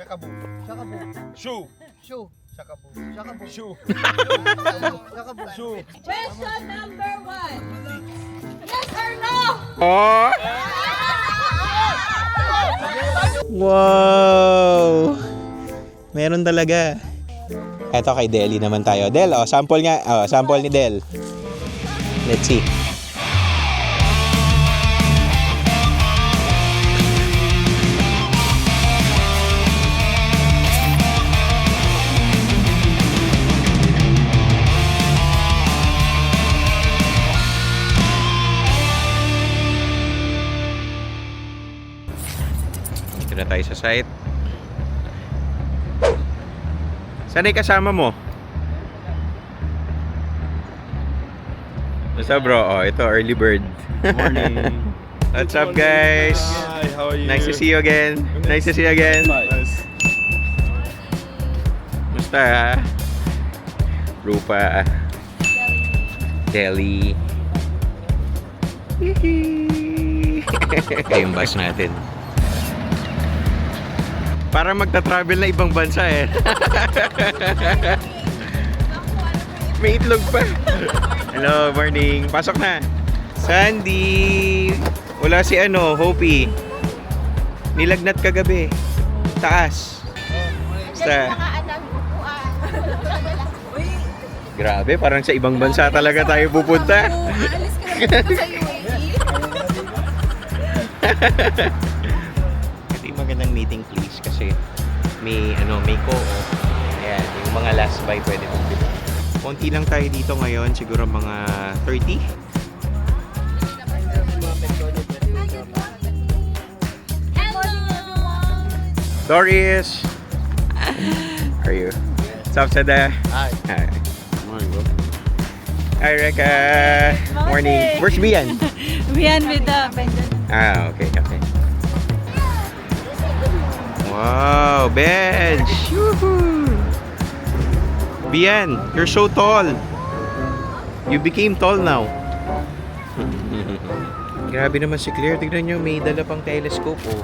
Shakabu. Shakabu. Shoe. Shoe. Shakabu. Shakabu. Shoe. Shakabu. Shoe. Question number 1. Yes or no? Oh! Wow! Meron talaga. Eto kay Deli naman tayo. Del, oh, sample nga. Oh, sample ni Del. Let's see. Dito na tayo sa site. Saan ay kasama mo? What's up, bro? Oh, ito, early bird. Morning. What's up, guys? Hi, how are you? Nice to see you again. Nice to see you again. Nice. Musta? Rupa. Delhi. Ito yung bus natin. Para magta-travel na ibang bansa eh. May itlog pa. Hello, morning. Pasok na. Sandy. Wala si Hopi. Nilagnat kagabi. Taas. Basta. Grabe, parang sa ibang bansa talaga tayo pupunta. Aalis ka na dito sa UAE. Ito yung magandang meeting place kasi may co-op. Ayan, yung mga last buy pwede mong bilhin. Konti lang tayo dito ngayon, siguro mga 30. Doris! How are you? What's up, Sada? Hi. Hi. Morning, bro. Hi, Reka. Morning. Where's Bian? Bian with the pendant. Ah, okay. Wow, bench! Woohoo! Bian, you're so tall. You became tall now. Grabe naman si Claire. Tignan nyo, may dala pang telescope, oh.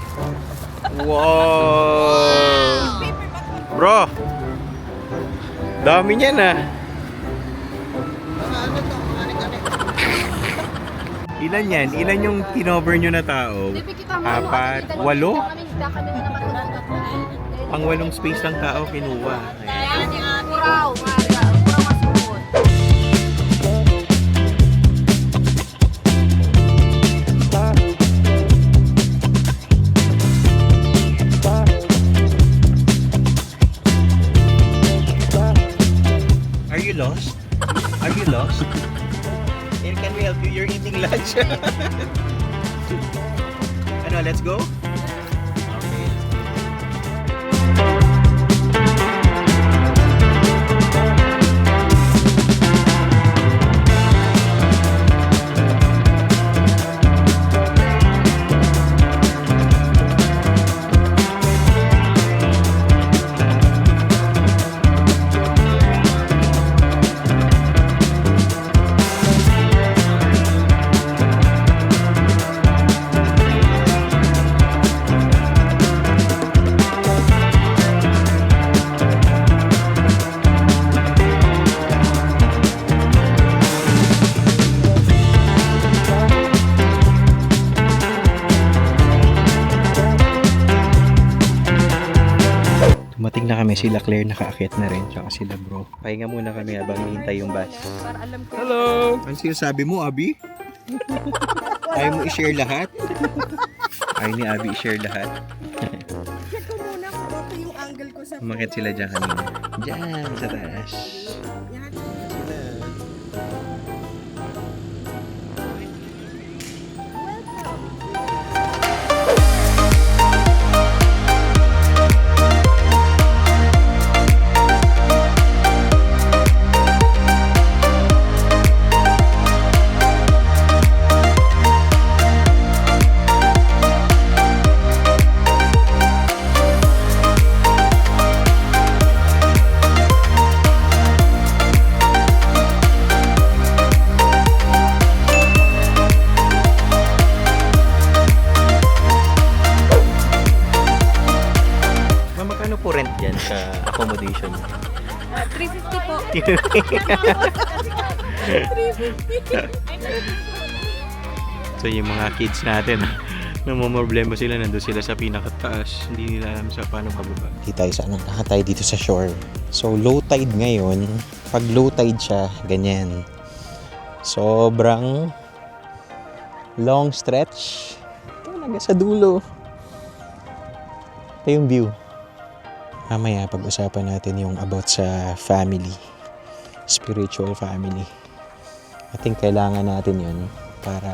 Wow! Bro! Dami niyan, ah. Ilan yan? Ilan yung kinover nyo na tao? 4, 8? Pang 8 space ng tao kinuha. Puraw. Are you lost? Are you lost? Here, can we help you? You're eating lunch. Let's go? Okay. Dumating na kami, sila Claire nakaakyat na rin, tsaka sila bro. Pahinga muna kami habang hihintay yung bus. Para alam ko. Hello! Ano sinasabi mo, Abi? Ayaw mo i-share lahat? Ayaw ni Abi i-share lahat. Check ko muna kung okay yung angle ko sa Umakit sila dyan kanina. Dyan, sa taas. Sila. po rent dyan sa accommodation? 350 po. So yung mga kids natin, namumroblema sila, nandun sila sa pinakataas, hindi nila alam sa paano pababa. Hindi tayo sa lahat tayo dito sa shore. So low tide ngayon, pag low tide siya, ganyan. Sobrang long stretch. Talaga sa dulo. Ito yung view. Mamaya pag-usapan natin yung about sa family. Spiritual family. I think kailangan natin yun para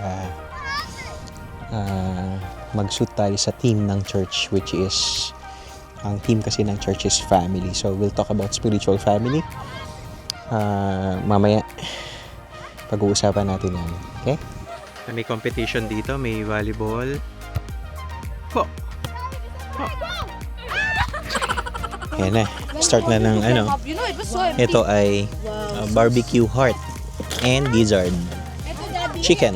mag-suit tayo sa team ng church, which is ang team kasi ng church is family. So we'll talk about spiritual family mamaya pag-uusapan natin yan. Okay? May competition dito, may volleyball. Ho! Ho! Ayan na, start na ng ano. Ito ay barbecue heart and gizzard chicken.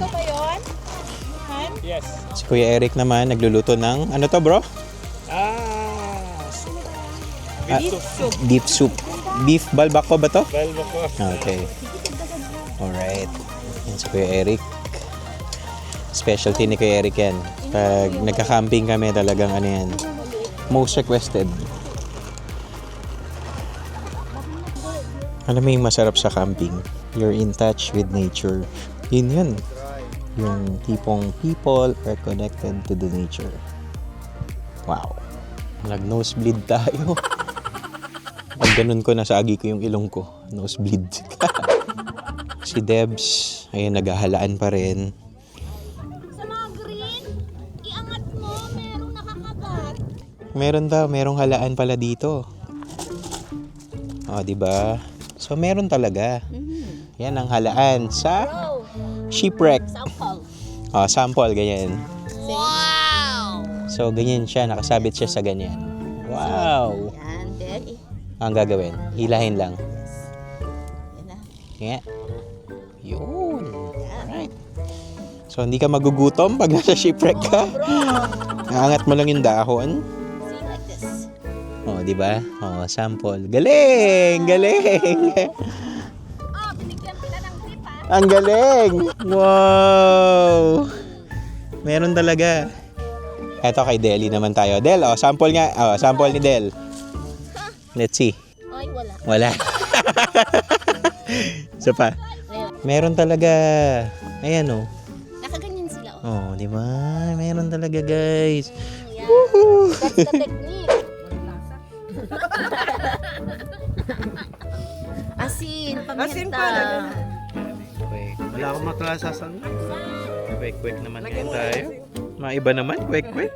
Yes. Si Kuya Eric naman nagluluto ng ano to, bro? Beef soup. Beef balbako ba to? Balbako. Okay. Alright. Yan si Kuya Eric. Specialty ni Kuya Eric yan. Pag nagka-camping kami talagang ano yan. Most requested. Alam mo yung masarap sa camping? You're in touch with nature. Yun. Yung tipong people are connected to the nature. Wow. Nag-nosebleed tayo. Pag ganun ko, nasagi ko yung ilong ko. Nosebleed. Si Debs, ayun, naghahalaan pa rin. Sa mga green, iangat mo, merong nakakagat. Meron daw, merong halaan pala dito. O, diba? So, meron talaga. Yan ang halaan sa shipwreck. Sample. O, sample, ganyan. Wow! So, ganyan siya. Nakasabit siya sa ganyan. Wow! Yan, then, Ang gagawin, hilahin lang. yan na. Yeah. Yun. Alright. So, hindi ka magugutom pag nasa shipwreck ka. Aangat mo lang yung dahon. See, like this. O, di ba? O, sample. Galing! Galing! Oh, binigyan kita ng tip, ha? Ang galing! Wow! Meron talaga. Eto kay Deli naman tayo. Del, sample nga. Sample ni Del. Let's see. Ay, wala. Wala. Isa pa. Meron talaga. Ayan o. Nakaganyan sila, Oh, di ba? Meron talaga, guys. Yan. That's the technique. Asin, paminta. Asin pala. Wala akong maklasasan. Quick naman ngayon tayo. Maiba naman, quick. Ready?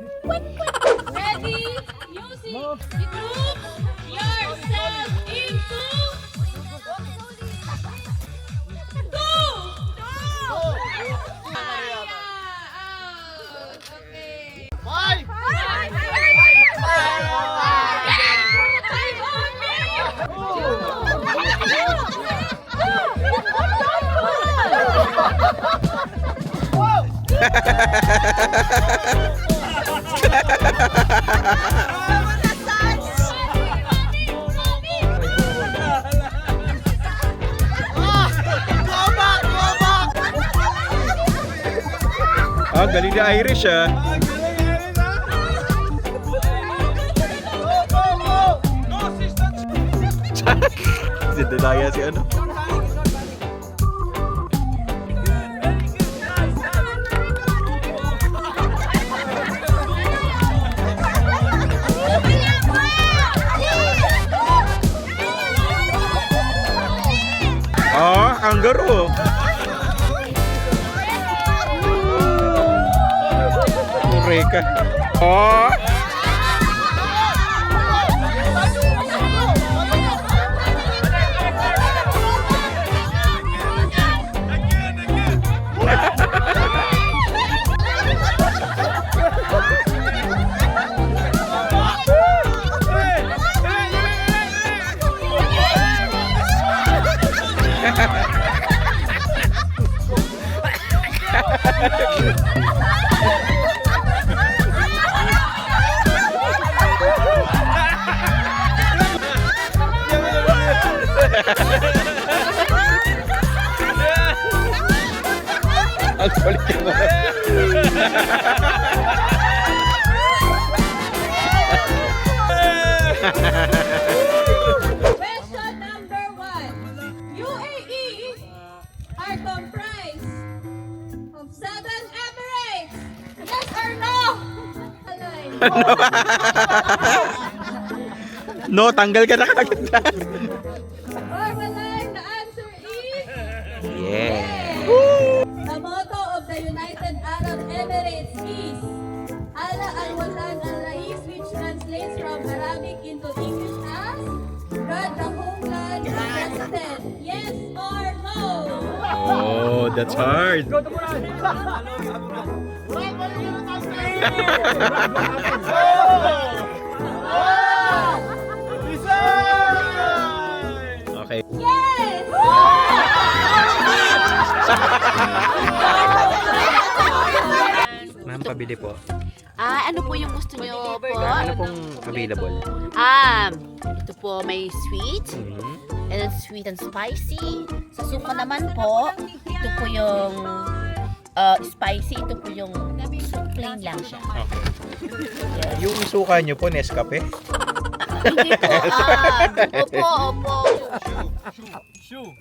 Music. Group yourself into... Go! Okay. Five! Galing na Irish, Dinaya si ano? Kangaroo. Mereka. Oh. Ulit mo. Question number 1. UAE are comprised of 7 emirates. Yes or no? Alay. No, tanggal ka na kagad. Or walay, the answer is... Yeah. The motto of the United Arab Emirates is Ala al-Watan al-Rais, which translates from Arabic into English as God the homeland the president. Yes or no? Oh, that's hard. Okay. Yes! Ma'am, pabili po. Ano po yung gusto niyo po? Ano pong available? Ito po may sweet, Mhm. and then sweet and spicy. Sa suka naman po, ito po yung spicy, ito po yung plain lang siya. Yung suka nyo po, Nescafe? Hindi po, opo. Shoe.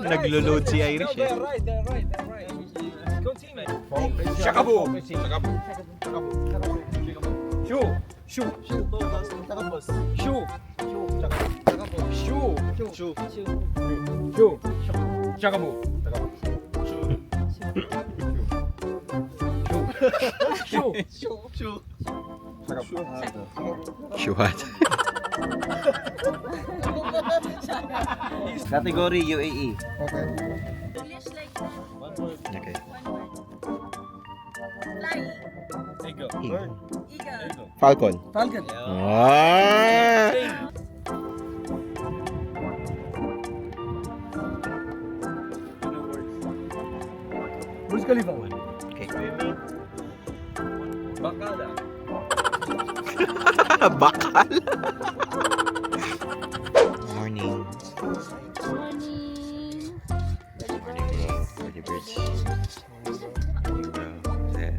Naglo-load si Irish eh. Shuhat. Category UAE. Okay. Okay. Eagle. Falcon. Falcon. Ah! Burj Khalifa. Okay. Bakala. Bakal. Morning. Morning, bro. Early birds. Morning, bro. Yeah.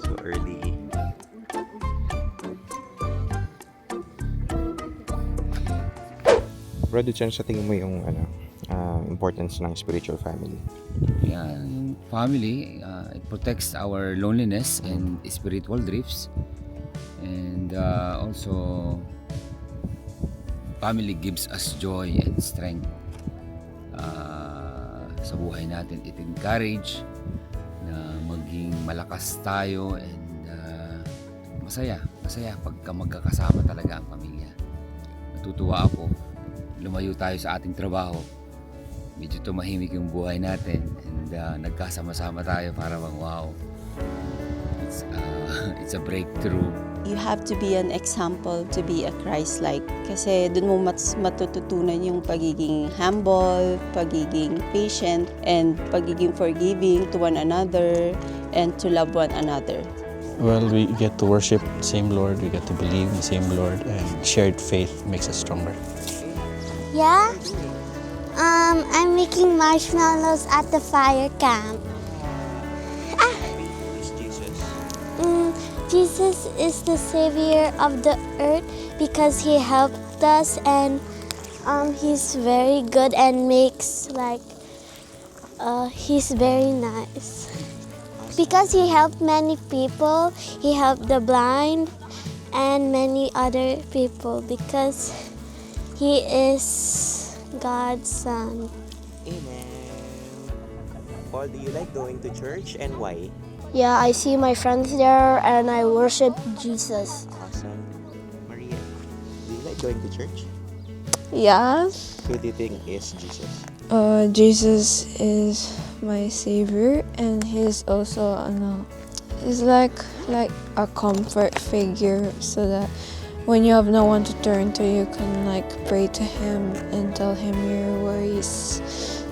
So early. Bro, dyan sa tingin mo yung importance ng spiritual family? Yeah, family, it protects our loneliness and spiritual drifts. And also, family gives us joy and strength sa buhay natin. It encourage na maging malakas tayo and masaya pagka magkakasama talaga ang pamilya. Natutuwa ako, lumayo tayo sa ating trabaho. Medyo tumahimik yung buhay natin and nagkasama-sama tayo para bang wow. It's a breakthrough. You have to be an example to be a Christ-like. Kasi dun mo matututunan yung pagiging humble, pagiging patient, and pagiging forgiving to one another, and to love one another. Well, we get to worship the same Lord, we get to believe in the same Lord, and shared faith makes us stronger. Yeah? I'm making marshmallows at the fire camp. Jesus is the savior of the earth because he helped us, and he's very good and makes he's very nice. Because he helped many people, he helped the blind and many other people because he is God's son. Amen. Paul, do you like going to church and why? Yeah, I see my friends there and I worship Jesus. Awesome. Maria, do you like going to church? Yeah. Who do you think is Jesus? Jesus is my savior, and he's also is like a comfort figure, so that when you have no one to turn to, you can like pray to him and tell him your worries.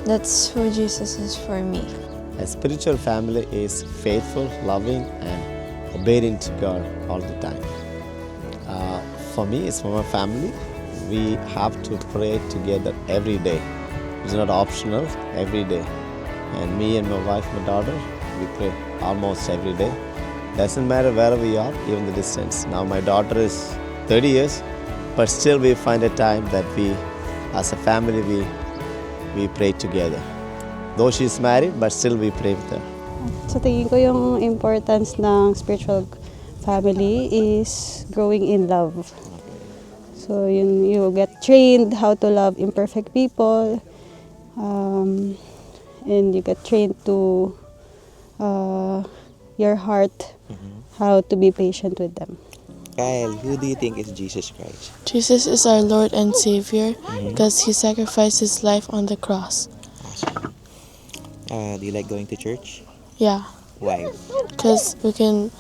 That's who Jesus is for me. A spiritual family is faithful, loving, and obedient to God all the time. For me, it's for my family. We have to pray together every day. It's not optional, every day. And me and my wife, my daughter, we pray almost every day. Doesn't matter where we are, even the distance. Now my daughter is 30 years, but still we find a time that we, as a family, we pray together. Though she's married, but still we pray with her. So tingin ko yung importance ng spiritual family is growing in love. So you get trained how to love imperfect people, and you get trained to your heart how to be patient with them. Kyle, who do you think is Jesus Christ? Jesus is our Lord and Savior because he sacrificed his life on the cross. Do you like going to church? Yeah, Why? because we can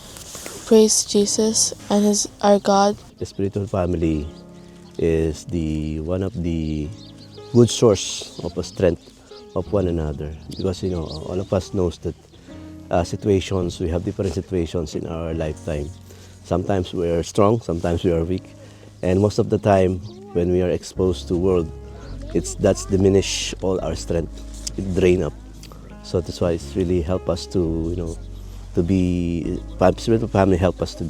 praise Jesus and our God. The spiritual family is one of the good source of a strength of one another, because all of us knows that we have different situations in our lifetime. Sometimes we are strong, sometimes we are weak, and most of the time when we are exposed to world, that's diminish all our strength. It drain up. So that's why it's really help us to be spiritual family help us to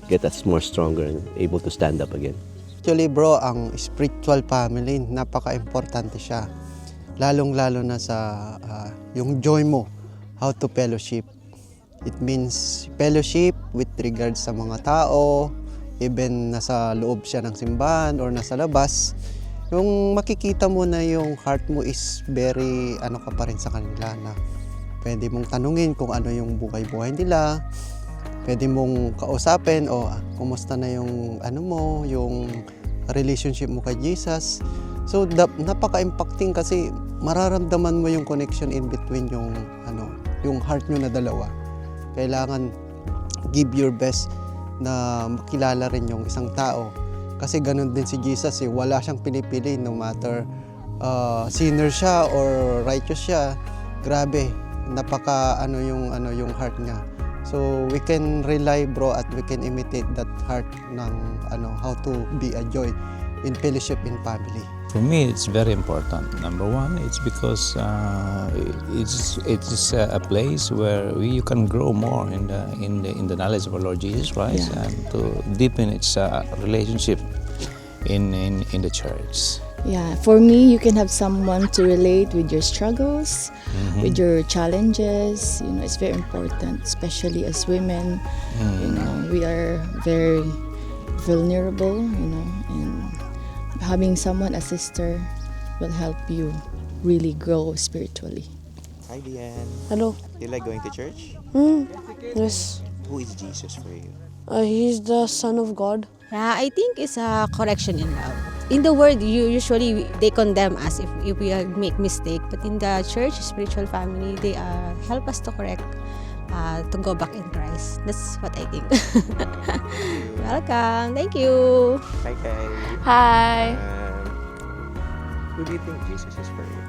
get us more stronger and able to stand up again. Actually bro, ang spiritual family, napaka-importante siya. Lalong-lalo na sa yung joy mo, how to fellowship. It means fellowship with regards sa mga tao, even nasa loob siya ng simbahan or nasa labas. Yung makikita mo na yung heart mo is very ka pa rin sa kanila, na pwede mong tanungin kung ano yung buhay-buhay nila. Pwede mong kausapin, kumusta na yung yung relationship mo kay Jesus. So napaka-impacting kasi mararamdaman mo yung connection in between yung heart nyo na dalawa. Kailangan give your best na makilala rin yung isang tao. Kasi ganun din si Jesus, wala siyang pinipili, no matter sinner siya or righteous siya. Grabe, napaka yung heart niya. So we can rely bro at we can imitate that heart ng how to be a joy in fellowship in family. For me, it's very important. Number one, it's because it's a place where you can grow more in the knowledge of our Lord Jesus Christ, and to deepen its relationship in the church. Yeah, for me, you can have someone to relate with your struggles, with your challenges. It's very important, especially as women. We are very vulnerable, and having someone, a sister, will help you really grow spiritually. Hi, Diane. Hello. Do you like going to church? Yes. Who is Jesus for you? He's the Son of God. Yeah, I think it's a correction in love. In the world, usually they condemn us if we make mistake. But in the church, spiritual family, they help us to correct, to go back in Christ. That's what I think. Welcome. Thank you. Hi, Kyle. Hi. Who do you think Jesus is for you?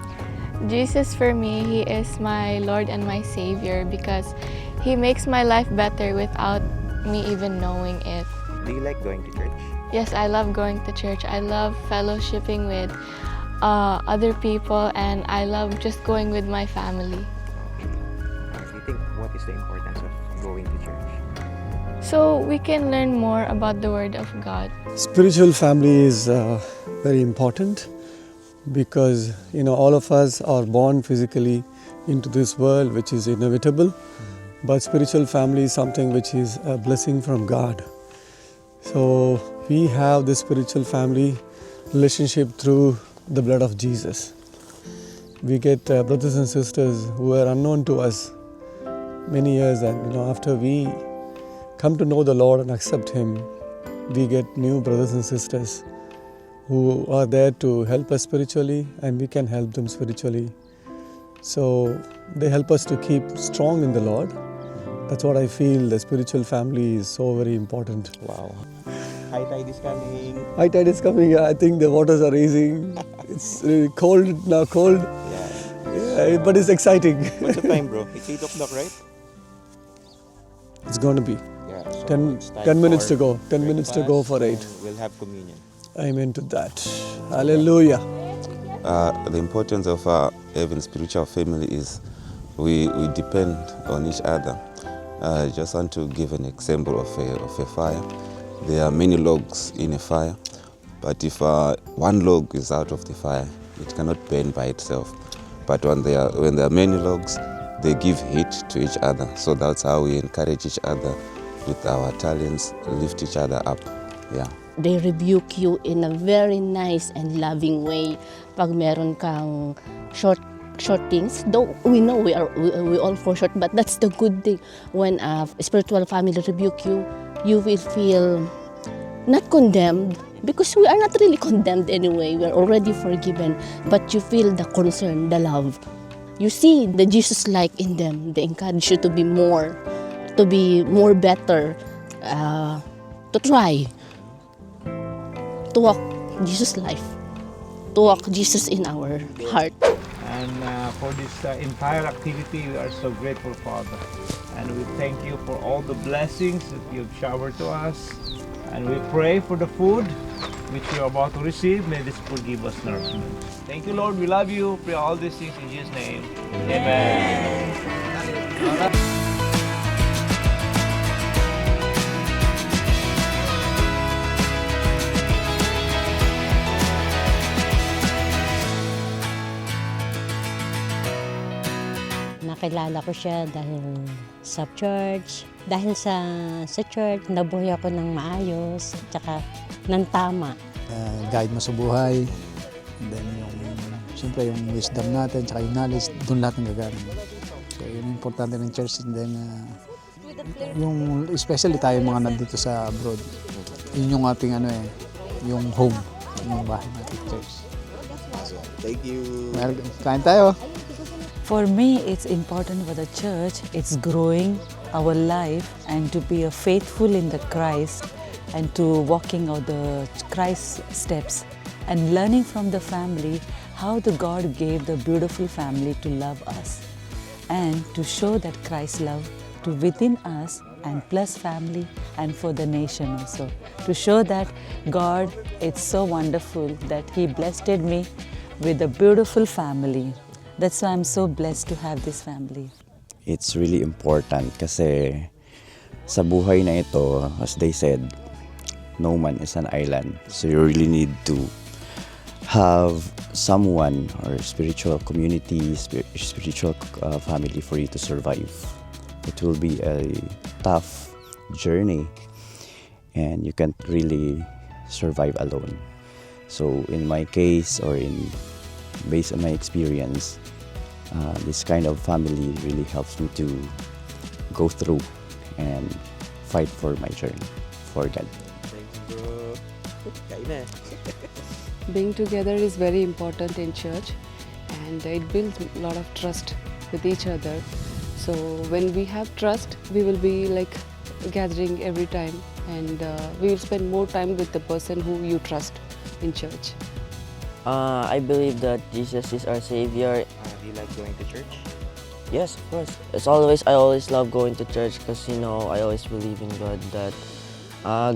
Jesus for me, he is my Lord and my Savior because he makes my life better without me even knowing it. Do you like going to church? Yes, I love going to church. I love fellowshipping with other people, and I love just going with my family. Do you think what is the importance of going to church? So we can learn more about the Word of God. Spiritual family is very important because all of us are born physically into this world, which is inevitable. But spiritual family is something which is a blessing from God. So we have this spiritual family relationship through the blood of Jesus. We get brothers and sisters who are unknown to us many years, and after we come to know the Lord and accept Him, we get new brothers and sisters who are there to help us spiritually, and we can help them spiritually. So they help us to keep strong in the Lord. That's what I feel. The spiritual family is so very important. Wow. High tide is coming. High tide is coming. I think the waters are rising. It's really cold now. Cold. Yeah, but it's exciting. What's the time, bro? It's 8 o'clock, right? It's going to be. Yeah. So 10, it's time 10 minutes to for go. 10 minutes to go for 8. We'll have communion. Amen to that. Hallelujah. The importance of having spiritual family is we depend on each other. I just want to give an example of a fire. There are many logs in a fire, but if one log is out of the fire, it cannot burn by itself. But when there are many logs, they give heat to each other. So that's how we encourage each other with our talents, lift each other up. Yeah. They rebuke you in a very nice and loving way. Pag meron kang short things, though we know we all fall short, but that's the good thing. When a spiritual family rebuke you, you will feel not condemned, because we are not really condemned anyway. We are already forgiven, but you feel the concern, the love. You see the Jesus-like in them. They encourage you to be more better, to try to walk Jesus' life, to walk Jesus in our heart. And for this entire activity, we are so grateful, Father. And we thank you for all the blessings that you've showered to us. And we pray for the food which we are about to receive. May this food give us nourishment. Thank you, Lord. We love you. Pray all these things in Jesus' name. Amen. Nakilala ko siya dahil sa church. Dahil sa church, nabuhay ako ng maayos, tsaka ng tama. Guide mo sa buhay. And then siyempre yung wisdom natin, tsaka yung knowledge, doon lahat ng gagawin. So yun yung importante ng church. And then yung especially tayo mga nandito sa abroad, yun yung ating yung home, yung bahay natin, church. Thank you. Welcome. Kain tayo. For me, it's important for the church. It's growing our life and to be faithful in the Christ and to walking out the Christ steps and learning from the family how the God gave the beautiful family to love us and to show that Christ's love to within us and plus family and for the nation also. To show that God, it's so wonderful that He blessed me with a beautiful family. That's why I'm so blessed to have this family. It's really important kasi sa buhay na ito, as they said, no man is an island. So you really need to have someone or spiritual community, spiritual family for you to survive. It will be a tough journey and you can't really survive alone. So in my case or based on my experience, this kind of family really helps me to go through and fight for my journey for God. Thank you, bro. Kain na. Being together is very important in church, and it builds a lot of trust with each other. So when we have trust, we will be like gathering every time, and we will spend more time with the person who you trust in church. I believe that Jesus is our Savior. Do you like going to church? Yes, of course. I always love going to church because, I always believe in God that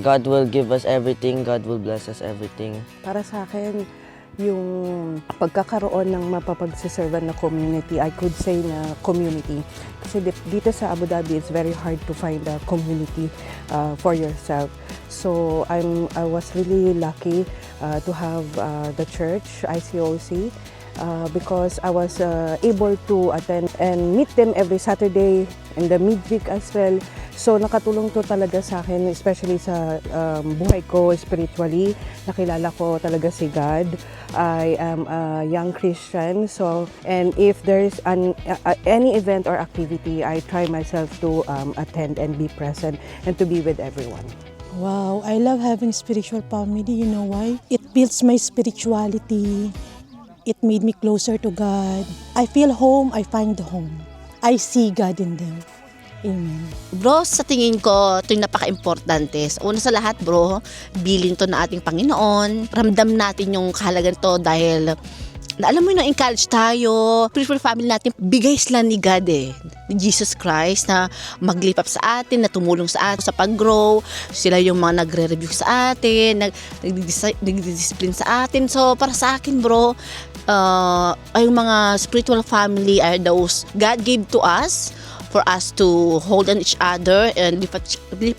God will give us everything, God will bless us everything. Para sa akin, yung pagkakaroon ng mapapagsiservan na community, I could say na community. Kasi dito sa Abu Dhabi, it's very hard to find a community for yourself. So I was really lucky to have the church, ICOC, because I was able to attend and meet them every Saturday and the midweek as well. So nakatulong to talaga sa akin, especially sa buhay ko spiritually. Nakilala ko talaga si God. I am a young Christian, and if there is any event or activity, I try myself to attend and be present and to be with everyone. Wow, I love having spiritual family. You know why? It builds my spirituality. It made me closer to God. I feel home, I find home. I see God in them. Amen. Bro, sa tingin ko, ito yung napaka-importante. Una sa lahat, bro, bilin to na ating Panginoon. Ramdam natin yung kahalagan to dahil alam mo yun, encourage tayo. Spiritual family natin, bigay sila ni God ni Jesus Christ na maglip up sa atin, na tumulong sa atin sa pag-grow. Sila yung mga nagre-review sa atin, nag-discipline sa atin. So, para sa akin, bro, yung mga spiritual family are those God gave to us for us to hold on each other and lift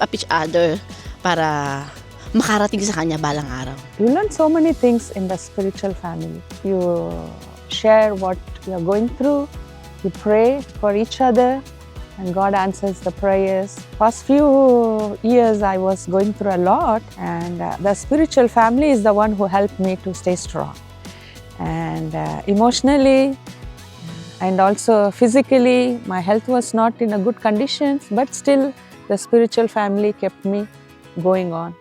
up each other para makarating sa Kanya balang araw. You learn so many things in the spiritual family. You share what you're going through. You pray for each other and God answers the prayers. Past few years I was going through a lot, and the spiritual family is the one who helped me to stay strong. And emotionally and also physically, my health was not in a good conditions, but still the spiritual family kept me going on.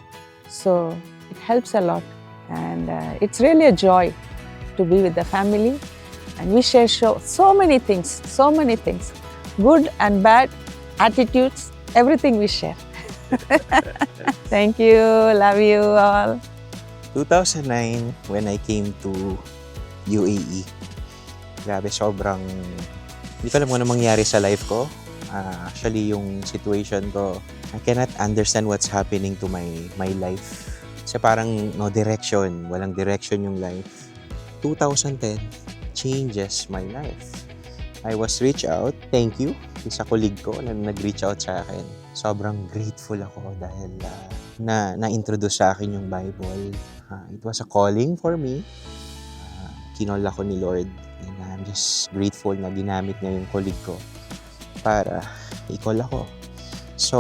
So it helps a lot, and it's really a joy to be with the family, and we share so many things, good and bad attitudes, everything we share. Thank you, love you all. 2009, when I came to UAE, grabe, sobrang hindi ko alam kung ano mangyari sa life ko. Actually, yung situation ko, I cannot understand what's happening to my life. Kasi parang no direction, walang direction yung life. 2010 changes my life. I was reached out, thank you, sa colleague ko na nag-reach out sa akin. Sobrang grateful ako dahil na-introduce sa akin yung Bible. It was a calling for me. Kinol ako ni Lord, and I'm just grateful na ginamit niya yung colleague ko para i-call ako. So,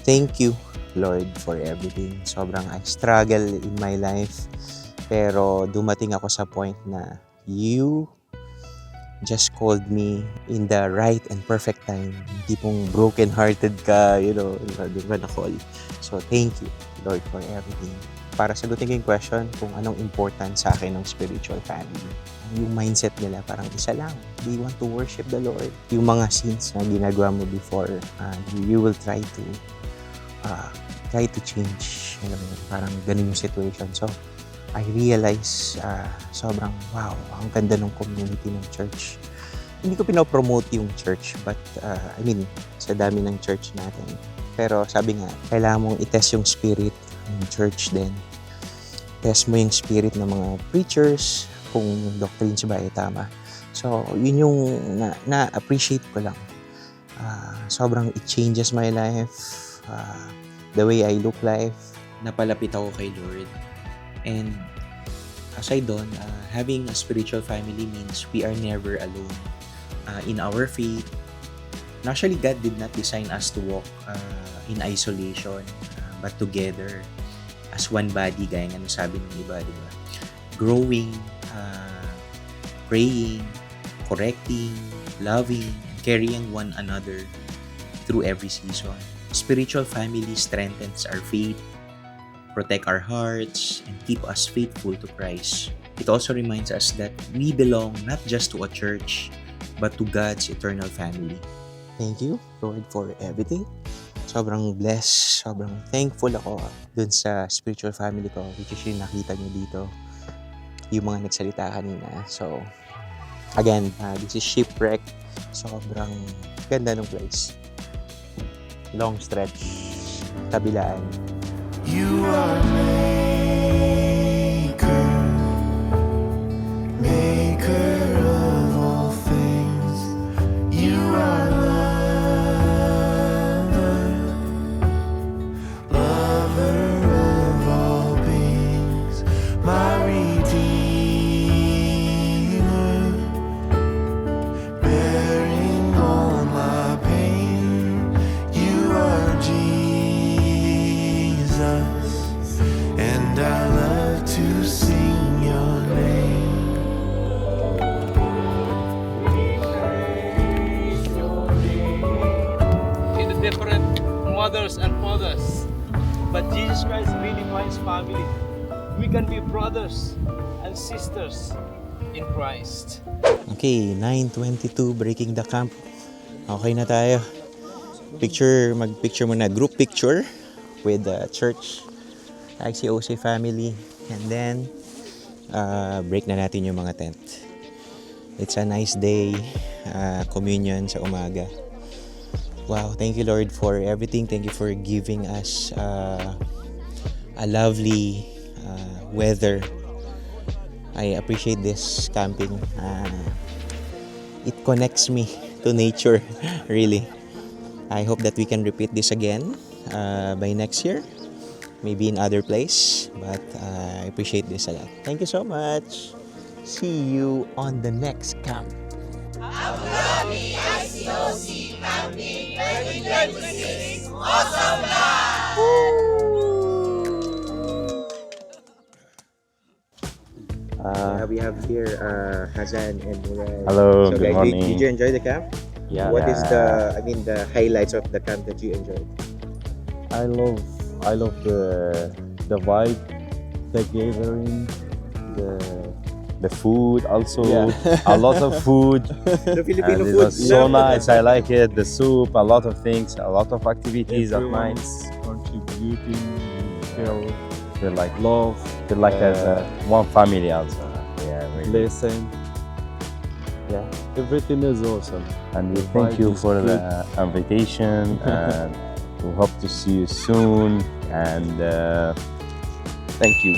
thank you, Lord, for everything. Sobrang I struggle in my life, pero dumating ako sa point na you just called me in the right and perfect time. Hindi pong broken-hearted ka, doon ka na-call. So, thank you, Lord, for everything. Para sagutin ko yung question kung anong important sa akin ng spiritual family. Yung mindset nila parang isa lang. They want to worship the Lord. Yung mga sins na ginagawa mo before, you will try to change. Parang ganun yung situation. So, I realize sobrang wow, ang ganda ng community ng church. Hindi ko pinopromote yung church, but sa dami ng church natin. Pero sabi nga, kailangan mong i-test yung spirit ng church din. Test mo yung spirit ng mga preachers, kung yung doctrines ba ay tama. So, yun yung na-appreciate ko lang. Sobrang it changes my life, the way I look life. Napalapit ako kay Lord. And aside doon, having a spiritual family means we are never alone in our faith. Actually, God did not design us to walk in isolation, but together as one body, gaya nga sabi ng iba, di ba? Growing, praying, correcting, loving, and carrying one another through every season. Spiritual family strengthens our faith, protect our hearts, and keep us faithful to Christ. It also reminds us that we belong not just to a church, but to God's eternal family. Thank you, Lord, for everything. Sobrang blessed, sobrang thankful ako dun sa spiritual family ko, which is yung nakita nyo dito, yung mga nagsalita kanina. So, again, this is Shipwreck. Sobrang ganda ng place. Long stretch, kabilaan. You are maker of all things. You are lover of all beings, my Redeemer, bearing all my pain. You are Jesus, and but Jesus Christ redefines family. We can be brothers and sisters in Christ. Okay, 9:22, breaking the camp. Okay na tayo. Mag-picture muna. Group picture with the church, ICOC family. And then, break na natin yung mga tent. It's a nice day. Communion sa umaga. Wow, thank you Lord for everything. Thank you for giving us a lovely weather. I appreciate this camping. It connects me to nature, really. I hope that we can repeat this again by next year, maybe in other place, but I appreciate this a lot. Thank you so much. See you on the next camp. Abu Dhabi ICOC Camping 2026 Awesome We have here Hazan and Muray. Hello, so good guys, morning. Did you enjoy the camp? Yeah. What is the highlights of the camp that you enjoyed? I love the vibe, the gathering, the food also. Yeah. A lot of food. The Filipino and it food. was so nice. I like it. The soup, a lot of things, a lot of activities of mine. Everyone's contributing. You Feel like love. feel like as one family also. Yeah, really. Lesson. Yeah. Everything is awesome. And we The thank vibe you is for good. the invitation, and we hope to see you soon. And thank you.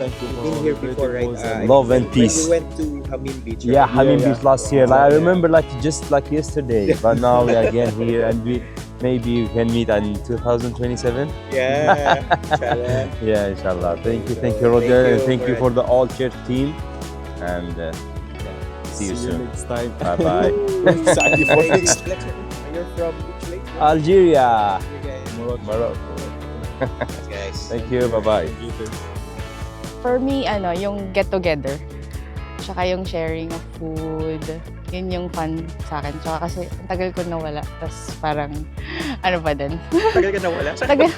Thank you for Been here before, right? Love and peace. When you went to Hamim Beach. Yeah, right? Hamim Beach last year. Like, I Yeah. remember just like yesterday. But now we are again here, and maybe we can meet in 2027. Yeah, inshallah. Yeah, inshallah. Thank you, Roger, and thank you for the all church team. And see you soon. next time. Bye bye. Excited for Hey, next. You're from which place? Algeria. Morocco. Guys. Thank you. Bye bye. For me, yung get-together. Tsaka yung sharing of food. Yun yung fun sa akin. Tsaka kasi ang tagal ko nawala. Tapos parang, pa din. Tagal ka nawala? Saan Tagal,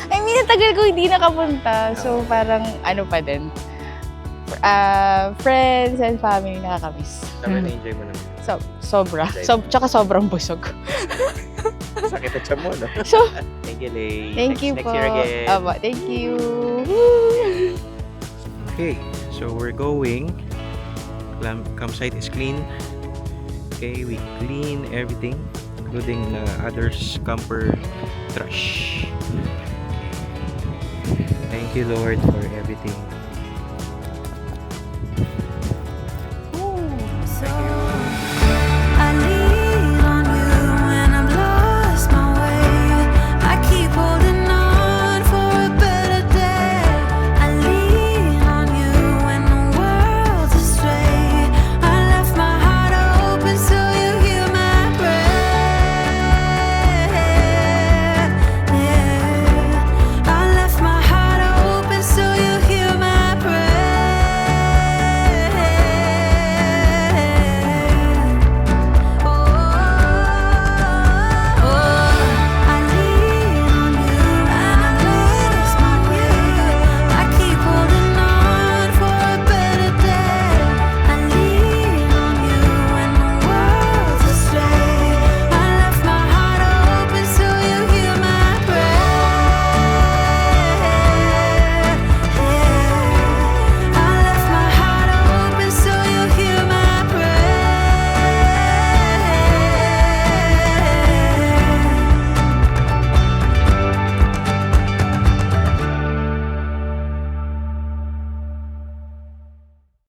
I mean, ang tagal ko hindi nakapunta. So parang, pa din. Friends and family nakakamiss. Sabi na-enjoy mo naman. Sobra. Tsaka sobrang busog. Sakit at tiyan mo, no? So, thank you, Lay. Thank you next po. year again. Thank you. Okay, so we're going. Campsite is clean. Okay, we clean everything, including others' camper trash. Thank you, Lord, for everything. Thank you.